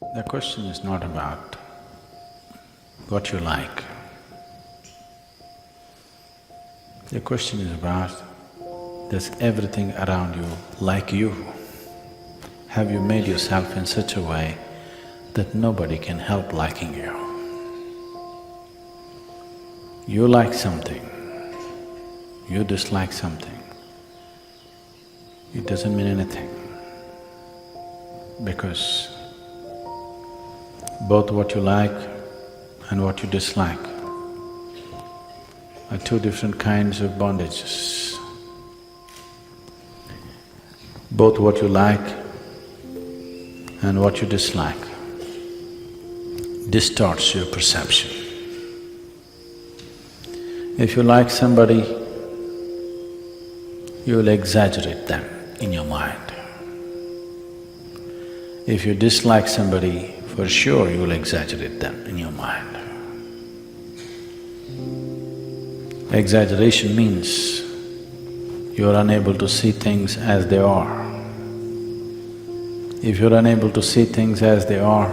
The question is not about what you like. The question is about, does everything around you like you? Have you made yourself in such a way that nobody can help liking you? You like something, you dislike something, it doesn't mean anything, because both what you like and what you dislike are two different kinds of bondages. Both what you like and what you dislike distorts your perception. If you like somebody, you will exaggerate them in your mind. If you dislike somebody, for sure you will exaggerate them in your mind. Exaggeration means you are unable to see things as they are. If you're unable to see things as they are,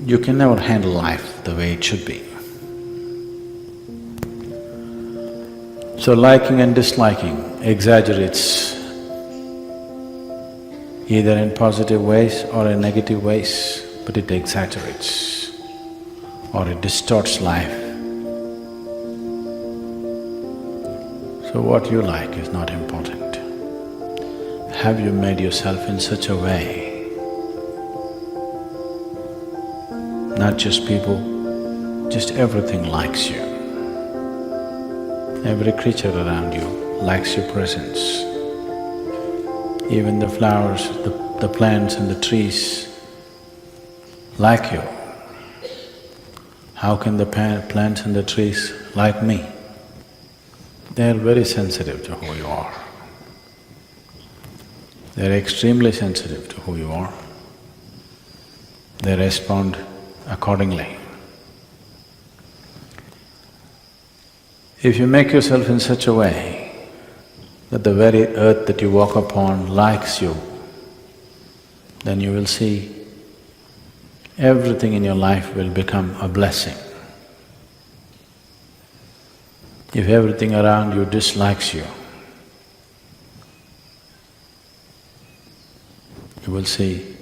you can never handle life the way it should be. So liking and disliking exaggerates either in positive ways or in negative ways, but it exaggerates or it distorts life. So what you like is not important. Have you made yourself in such a way, not just people, just everything likes you. Every creature around you likes your presence. Even the flowers, the plants and the trees like you. How can the plants and the trees like me? They are very sensitive to who you are. They are extremely sensitive to who you are. They respond accordingly. If you make yourself in such a way that the very earth that you walk upon likes you, then you will see everything in your life will become a blessing. If everything around you dislikes you, you will see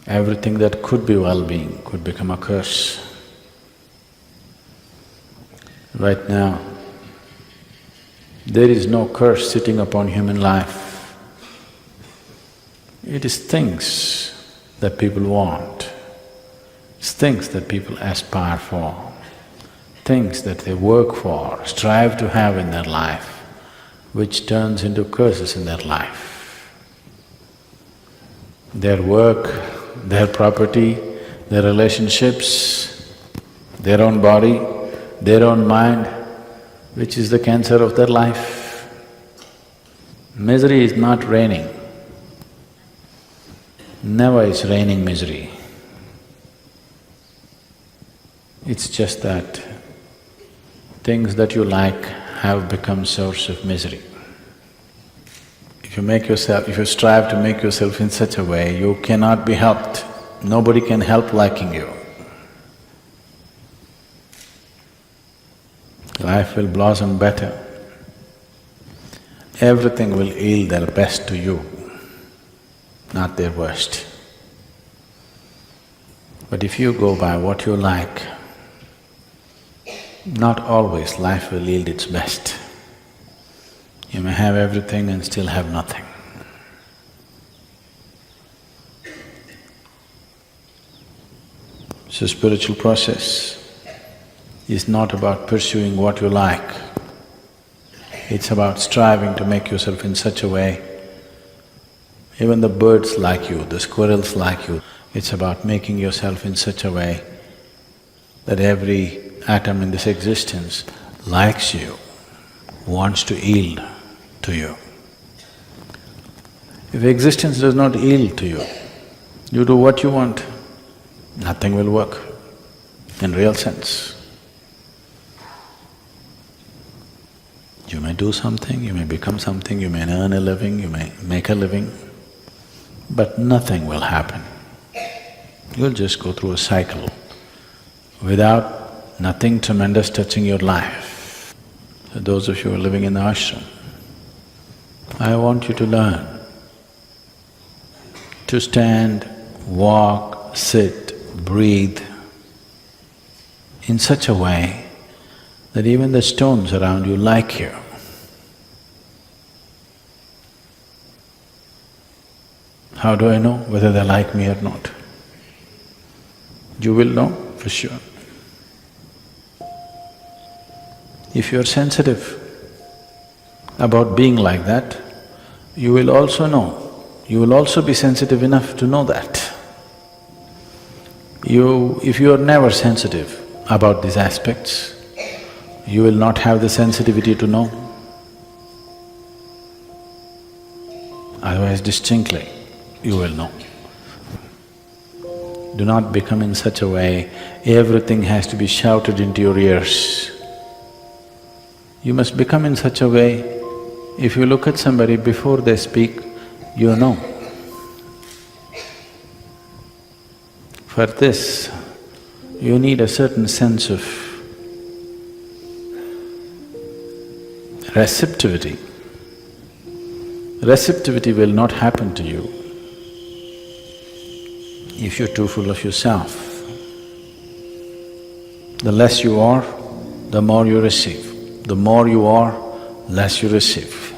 everything that could be well-being could become a curse. Right now, there is no curse sitting upon human life. It is things that people want, it's things that people aspire for, things that they work for, strive to have in their life, which turns into curses in their life. Their work, their property, their relationships, their own body, their own mind, which is the cancer of their life. Misery is not raining. Never is raining misery. It's just that things that you like have become source of misery. If you strive to make yourself in such a way, you cannot be helped. Nobody can help liking you. Life will blossom better. Everything will yield their best to you, not their worst. But if you go by what you like, not always life will yield its best. You may have everything and still have nothing. So spiritual process is not about pursuing what you like, it's about striving to make yourself in such a way, even the birds like you, the squirrels like you, it's about making yourself in such a way that every atom in this existence likes you, wants to yield to you. If existence does not yield to you, you do what you want, nothing will work in real sense. You may do something, you may become something, you may earn a living, you may make a living, but nothing will happen. You'll just go through a cycle without nothing tremendous touching your life. So those of you who are living in the ashram, I want you to learn to stand, walk, sit, breathe in such a way that even the stones around you like you. How do I know whether they like me or not? You will know for sure. If you're sensitive about being like that, you will also know, you will also be sensitive enough to know that. If you are never sensitive about these aspects, you will not have the sensitivity to know. Otherwise, distinctly, you will know. Do not become in such a way, everything has to be shouted into your ears. You must become in such a way, if you look at somebody before they speak, you know. For this, you need a certain sense of receptivity. Receptivity will not happen to you if you're too full of yourself. The less you are, the more you receive. The more you are, less you receive.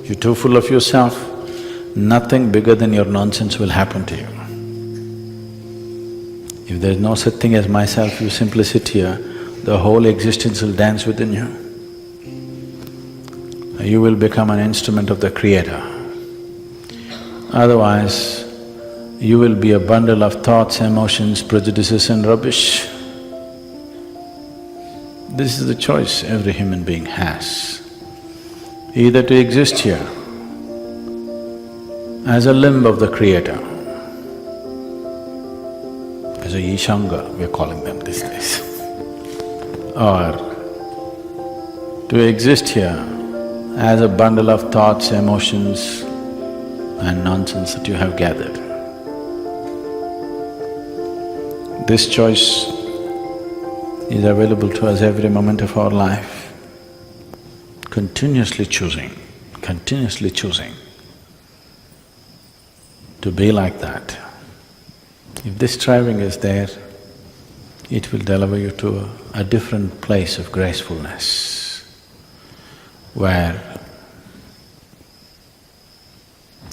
If you're too full of yourself, nothing bigger than your nonsense will happen to you. If there's no such thing as myself, you simply sit here, the whole existence will dance within you. You will become an instrument of the Creator. Otherwise, you will be a bundle of thoughts, emotions, prejudices and rubbish. This is the choice every human being has. Either to exist here as a limb of the Creator, as a Ishanga, we're calling them these days, or to exist here as a bundle of thoughts, emotions and nonsense that you have gathered. This choice is available to us every moment of our life, continuously choosing to be like that. If this striving is there, it will deliver you to a different place of gracefulness, where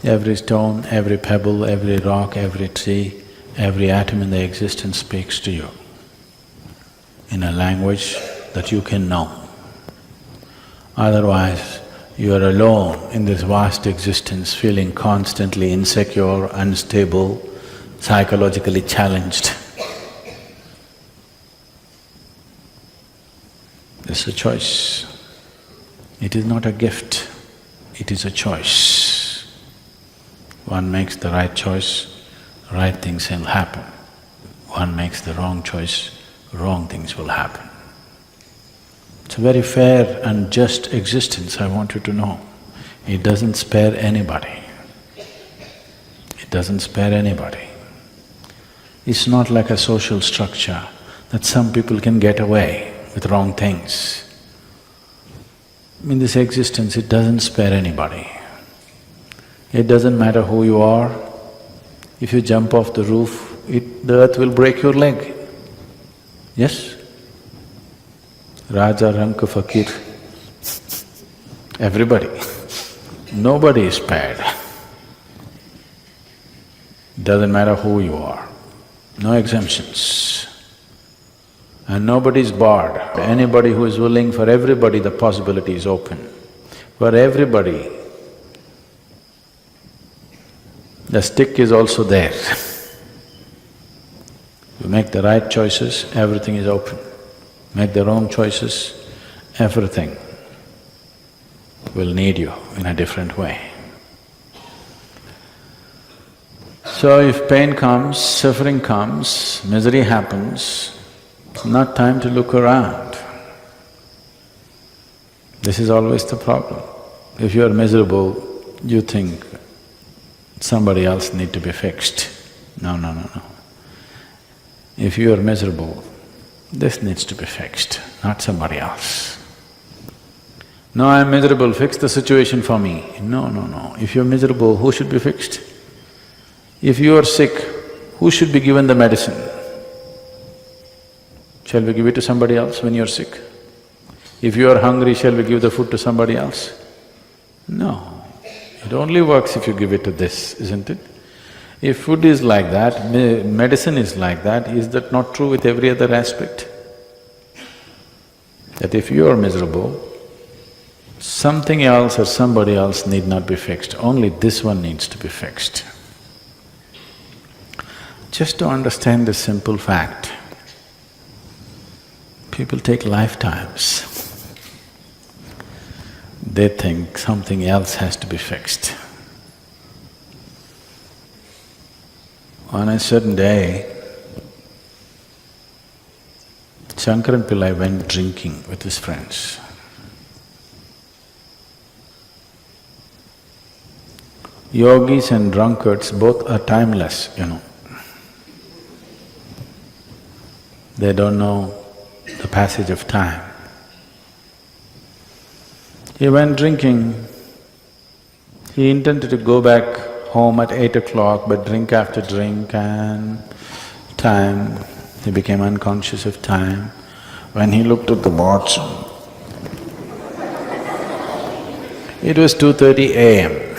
every stone, every pebble, every rock, every tree, every atom in the existence speaks to you in a language that you can know. Otherwise, you are alone in this vast existence, feeling constantly insecure, unstable, psychologically challenged. It's a choice. It is not a gift, it is a choice. One makes the right choice, right things will happen. One makes the wrong choice, wrong things will happen. It's a very fair and just existence, I want you to know. It doesn't spare anybody. It doesn't spare anybody. It's not like a social structure that some people can get away with wrong things. In this existence, it doesn't spare anybody. It doesn't matter who you are. If you jump off the roof, the earth will break your leg. Yes? Raja, Ranka, Fakir, everybody. Nobody is spared. Doesn't matter who you are, no exemptions. And nobody is barred. Anybody who is willing, for everybody the possibility is open. For everybody, the stick is also there. You make the right choices, everything is open. Make the wrong choices, everything will need you in a different way. So if pain comes, suffering comes, misery happens, it's not time to look around. This is always the problem. If you are miserable, you think somebody else need to be fixed. No, no, no, no. If you are miserable, this needs to be fixed, not somebody else. No, I'm miserable, fix the situation for me. No, no, no. If you're miserable, who should be fixed? If you are sick, who should be given the medicine? Shall we give it to somebody else when you're sick? If you are hungry, shall we give the food to somebody else? No. It only works if you give it to this, isn't it? If food is like that, medicine is like that, is that not true with every other aspect? That if you are miserable, something else or somebody else need not be fixed, only this one needs to be fixed. Just to understand this simple fact, people take lifetimes. They think something else has to be fixed. On a certain day, Shankaran Pillai went drinking with his friends. Yogis and drunkards both are timeless, you know. They don't know the passage of time. He went drinking. He intended to go back home at 8 o'clock, but drink after drink and time, he became unconscious of time. When he looked at the watch, it was 2:30 a.m.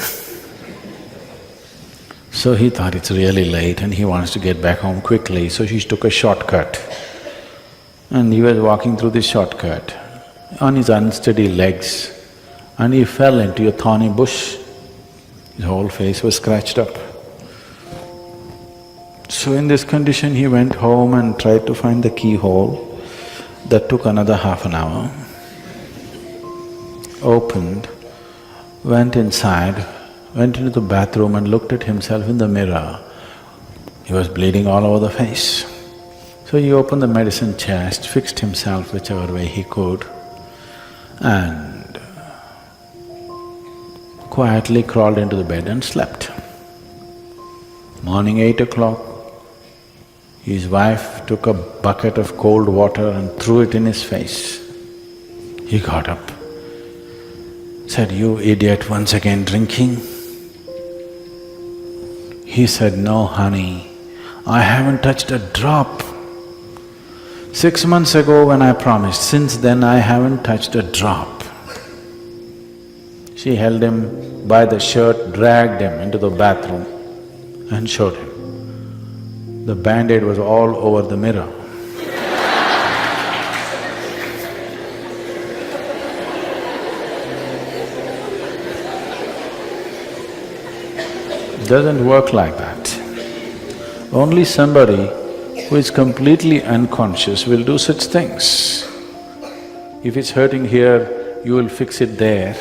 So he thought it's really late and he wants to get back home quickly, so he took a shortcut. And he was walking through this shortcut on his unsteady legs, and he fell into a thorny bush. His whole face was scratched up. So in this condition, he went home and tried to find the keyhole. That took another half an hour. Opened, went inside, went into the bathroom and looked at himself in the mirror. He was bleeding all over the face. So he opened the medicine chest, fixed himself whichever way he could, and quietly crawled into the bed and slept. Morning 8 o'clock, his wife took a bucket of cold water and threw it in his face. He got up, said, "You idiot, once again drinking?" He said, "No, honey, I haven't touched a drop. 6 months ago when I promised, since then I haven't touched a drop." She held him by the shirt, dragged him into the bathroom and showed him. The band-aid was all over the mirror. Doesn't work like that. Only somebody who is completely unconscious will do such things. If it's hurting here, you will fix it there,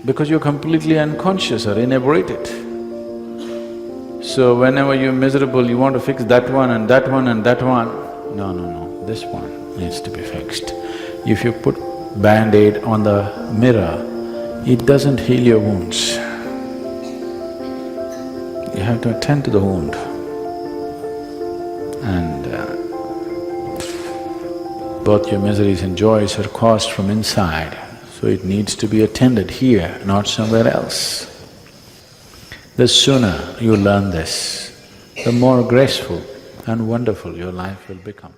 because you're completely unconscious or inebriated. So whenever you're miserable, you want to fix that one and that one and that one. No, no, no, this one needs to be fixed. If you put band-aid on the mirror, it doesn't heal your wounds. You have to attend to the wound. And both your miseries and joys are caused from inside, so it needs to be attended here, not somewhere else. The sooner you learn this, the more graceful and wonderful your life will become.